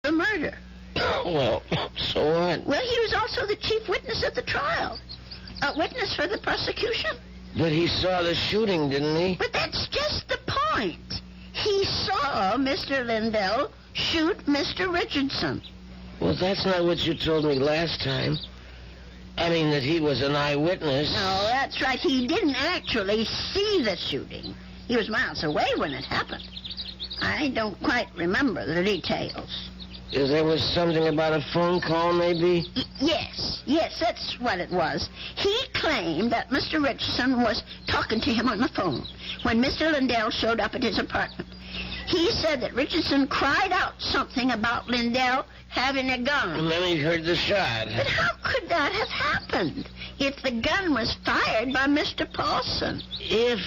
the murder. Well, so what? Well, he was also the chief witness at the trial. A witness for the prosecution. But he saw the shooting, didn't he? But that's just the point. He saw Mr. Lindell shoot Mr. Richardson. Well, that's not what you told me last time. I mean that he was an eyewitness. No, that's right. He didn't actually see the shooting. He was miles away when it happened. I don't quite remember the details. There was something about a phone call, maybe? Yes, that's what it was. He claimed that Mr. Richardson was talking to him on the phone when Mr. Lindell showed up at his apartment. He said that Richardson cried out something about Lindell having a gun. And then he heard the shot. But how could that have happened if the gun was fired by Mr. Paulson? If,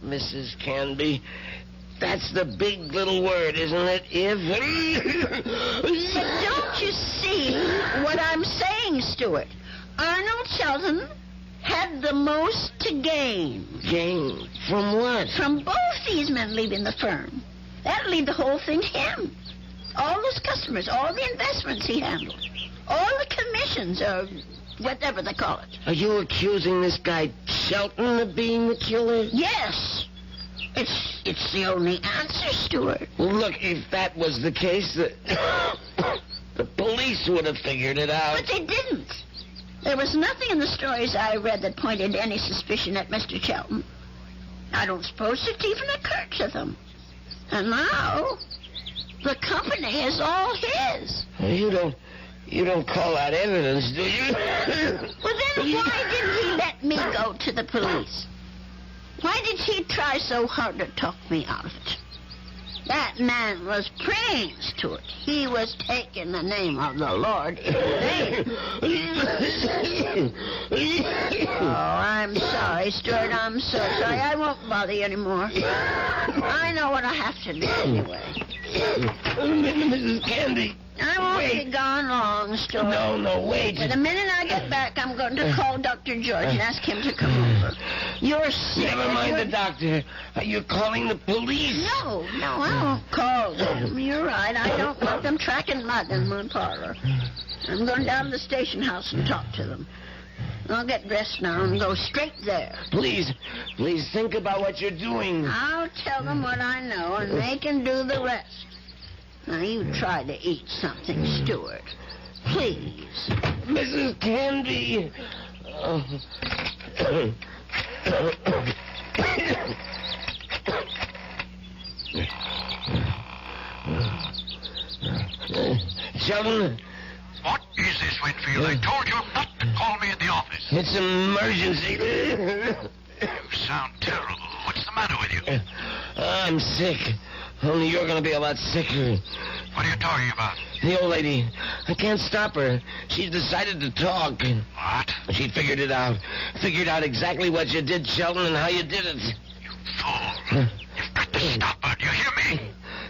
Mrs. Canby, that's the big little word, isn't it? If. But don't you see what I'm saying, Stuart? Arnold Sheldon had the most to gain. Gain? From what? From both these men leaving the firm. That'll leave the whole thing to him. All those customers, all the investments he handled, all the commissions, or whatever they call it. Are you accusing this guy Shelton of being the killer? Yes. It's the only answer, Stuart. Well, look, if that was the case, the police would have figured it out. But they didn't. There was nothing in the stories I read that pointed any suspicion at Mr. Shelton. I don't suppose it even occurred to them. And now, the company is all his. You don't call that evidence, do you? Well, then why didn't he let me go to the police? Why did he try so hard to talk me out of it? That man was praying, Stuart. He was taking the name of the Lord in vain. Oh, I'm sorry, Stuart. I'm so sorry. I won't bother you anymore. I know what I have to do anyway. Mrs. Candy. I won't be gone long, Stuart. No, wait. But the minute I get back, I'm going to call Dr. George and ask him to come over. You're sick. Never mind the doctor. Are you calling the police? No, I won't call them. You're right. I don't want them tracking mud in my parlor. I'm going down to the station house and talk to them. I'll get dressed now and go straight there. Please think about what you're doing. I'll tell them what I know, and they can do the rest. Now, you try to eat something, Stuart. Please. Mrs. Candy. Sheldon? What is this, Winfield? I told you not to call me at the office. It's an emergency. You sound terrible. What's the matter with you? I'm sick. Only you're going to be a lot sicker. What are you talking about? The old lady. I can't stop her. She's decided to talk. What? She figured it out. Figured out exactly what you did, Sheldon, and how you did it. You fool. You've got to stop her. Do you hear me?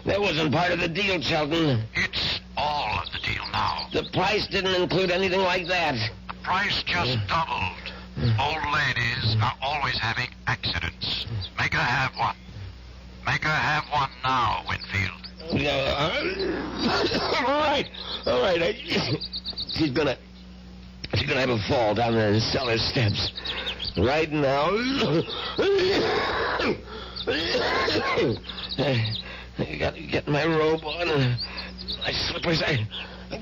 That wasn't part of the deal, Sheldon. It's all of the deal now. The price didn't include anything like that. The price just doubled. Old ladies are always having accidents. Make her have one. Make her have one now, Winfield. All right. She's gonna have a fall down the cellar steps. Right now. I gotta get my robe on and my slippers. I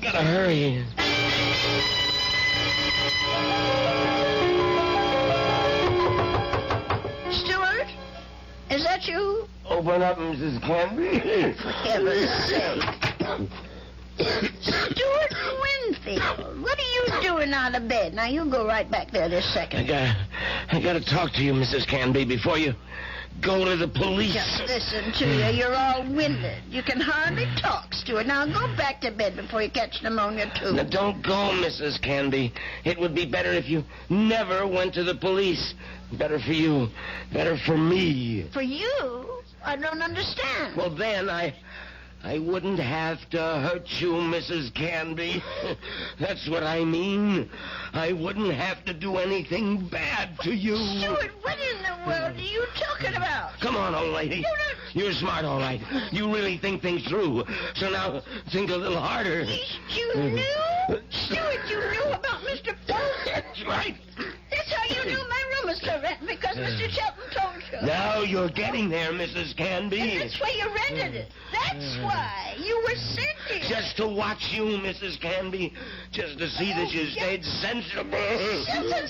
gotta hurry. Stuart? Is that you? Open up, Mrs. Canby. For heaven's sake. Stuart Winfield, what are you doing out of bed? Now, you go right back there this second. I gotta talk to you, Mrs. Canby, before you go to the police. Just listen to you. You're all winded. You can hardly talk, Stuart. Now, go back to bed before you catch pneumonia, too. Now, don't go, Mrs. Canby. It would be better if you never went to the police. Better for you. Better for me. For you? I don't understand. Well, then, I wouldn't have to hurt you, Mrs. Canby. That's what I mean. I wouldn't have to do anything bad to you. Stuart, what in the world are you talking about? Come on, old lady. You're smart, all right. You really think things through. So now, think a little harder. You knew? Stuart, you knew about Mr. Paulson? That's right. That's how you knew my room was still rented, because Mr. Shelton told you. Now you're getting there, Mrs. Canby. And that's why you rented it. That's why. You were sent here. Just to watch you, Mrs. Canby. Just to see that you stayed sensible. Mr.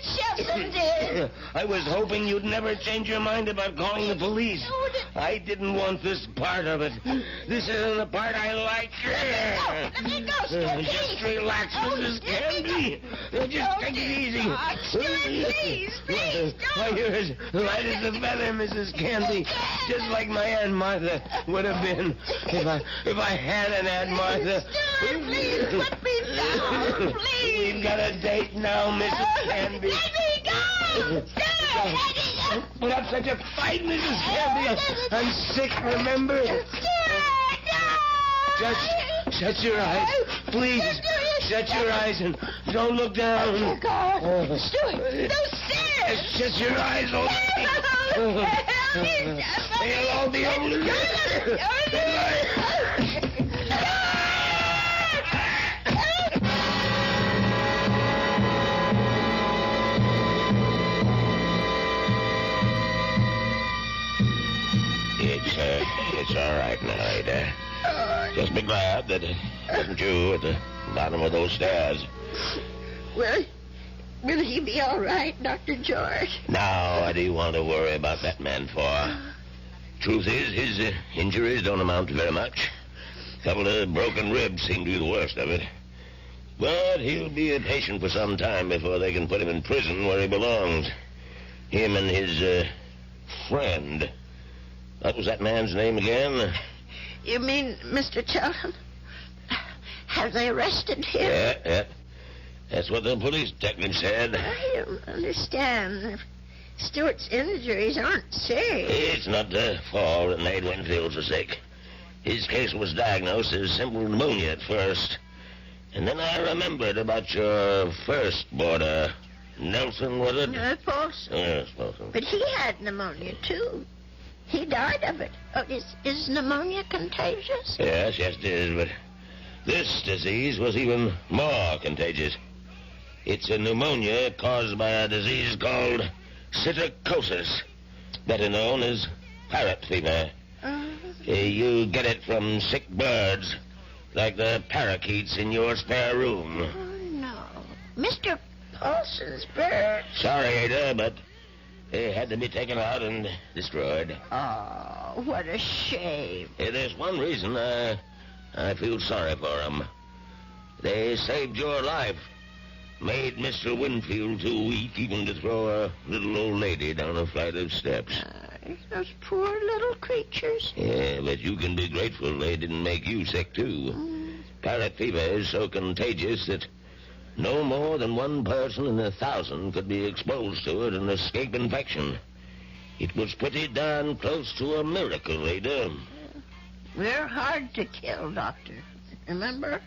Shelton did. I was hoping you'd never change your mind about calling the police. I didn't want this part of it. This isn't the part I like. Let me go, Stuart. Just relax, Mrs. Canby. Just take it easy. Please, Why, you're as light as a feather, Mrs. Canby. Just like my Aunt Martha would have been if I had an Aunt Martha. Stuart, please, put me down, please. We've got a date now, Mrs. Canby. Let me go. Stuart, Put up such a fight, Mrs. Canby. I'm sick, remember? Just shut your eyes. Please, shut your eyes and don't look down. Oh, God. Stuart, those stairs. Shut your eyes, old lady. They'll all be over. It's all right now, Ada. Just be glad that it wasn't you at the bottom of those stairs. Will he be all right, Dr. George? Now, what do you want to worry about that man for? Truth is, his injuries don't amount to very much. A couple of broken ribs seem to be the worst of it. But he'll be a patient for some time before they can put him in prison where he belongs. Him and his friend. What was that man's name again? You mean Mr. Shelton? Have they arrested him? Yeah. That's what the police detective said. I don't understand. Stuart's injuries aren't serious. It's not the fall that made Winfield so sick. His case was diagnosed as simple pneumonia at first. And then I remembered about your first boarder. Nelson, was it? Paulson. Yes, Paulson. But he had pneumonia, too. He died of it. Oh, is pneumonia contagious? Yes, it is, but this disease was even more contagious. It's a pneumonia caused by a disease called psittacosis, better known as parrot fever. You get it from sick birds, like the parakeets in your spare room. Oh, no. Mr. Paulson's bird. Sorry, Ada, but they had to be taken out and destroyed. Oh, what a shame. There's one reason I feel sorry for them. They saved your life. Made Mr. Winfield too weak even to throw a little old lady down a flight of steps. Those poor little creatures. Yeah, but you can be grateful they didn't make you sick, too. Parrot fever is so contagious that no more than one person in 1,000 could be exposed to it and escape infection. It was pretty darn close to a miracle, Ada. We're hard to kill, Doctor. Remember?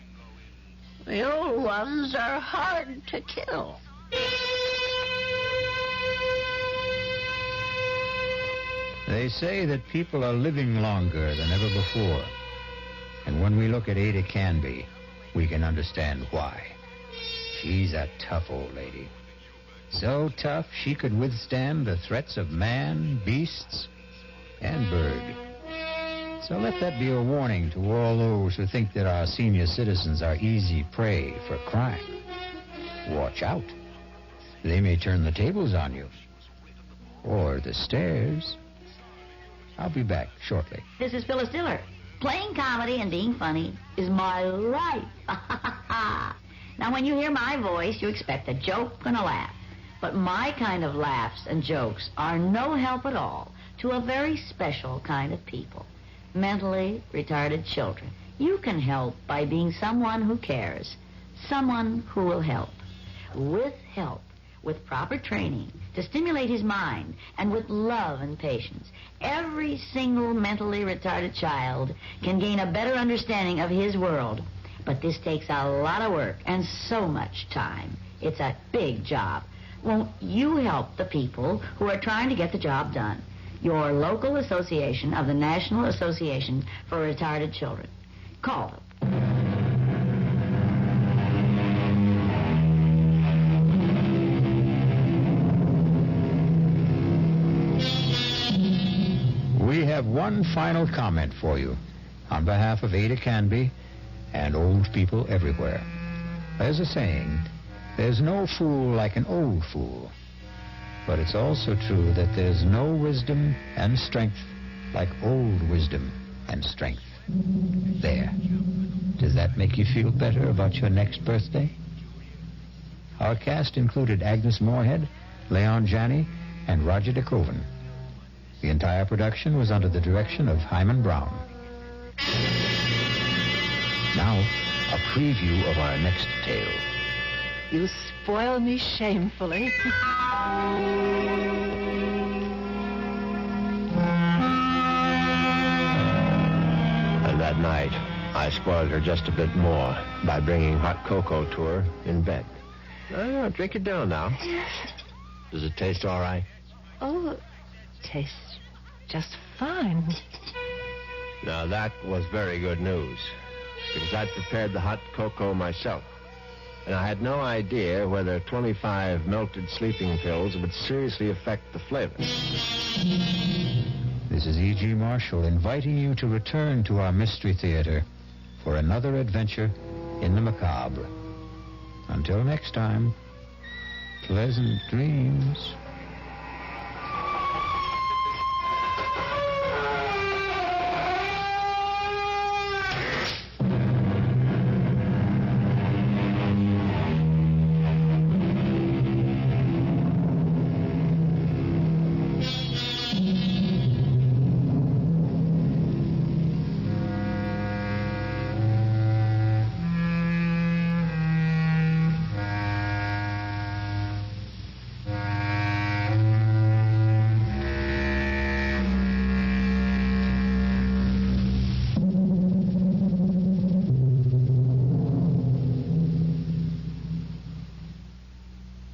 The old ones are hard to kill. They say that people are living longer than ever before. And when we look at Ada Canby, we can understand why. She's a tough old lady. So tough she could withstand the threats of man, beasts, and bird. So let that be a warning to all those who think that our senior citizens are easy prey for crime. Watch out. They may turn the tables on you. Or the stairs. I'll be back shortly. This is Phyllis Diller. Playing comedy and being funny is my life. Now, when you hear my voice, you expect a joke and a laugh. But my kind of laughs and jokes are no help at all to a very special kind of people. Mentally retarded children. You can help by being someone who cares. Someone who will help. With help. With proper training to stimulate his mind, and with love and patience, every single mentally retarded child can gain a better understanding of his world. But this takes a lot of work and so much time. It's a big job. Won't you help the people who are trying to get the job done? your local association of the National Association for Retarded Children. Call them. We have one final comment for you on behalf of Ada Canby and old people everywhere. There's a saying, there's no fool like an old fool. But it's also true that there's no wisdom and strength like old wisdom and strength. There. Does that make you feel better about your next birthday? Our cast included Agnes Moorehead, Leon Janney, and Roger DeKoven. The entire production was under the direction of Hyman Brown. Now, a preview of our next tale. You spoil me shamefully. And that night, I spoiled her just a bit more by bringing hot cocoa to her in bed. Drink it down now. Does it taste all right? Oh, it tastes just fine. Now, that was very good news, because I'd prepared the hot cocoa myself. And I had no idea whether 25 melted sleeping pills would seriously affect the flavor. This is E.G. Marshall inviting you to return to our Mystery Theater for another adventure in the macabre. Until next time, pleasant dreams.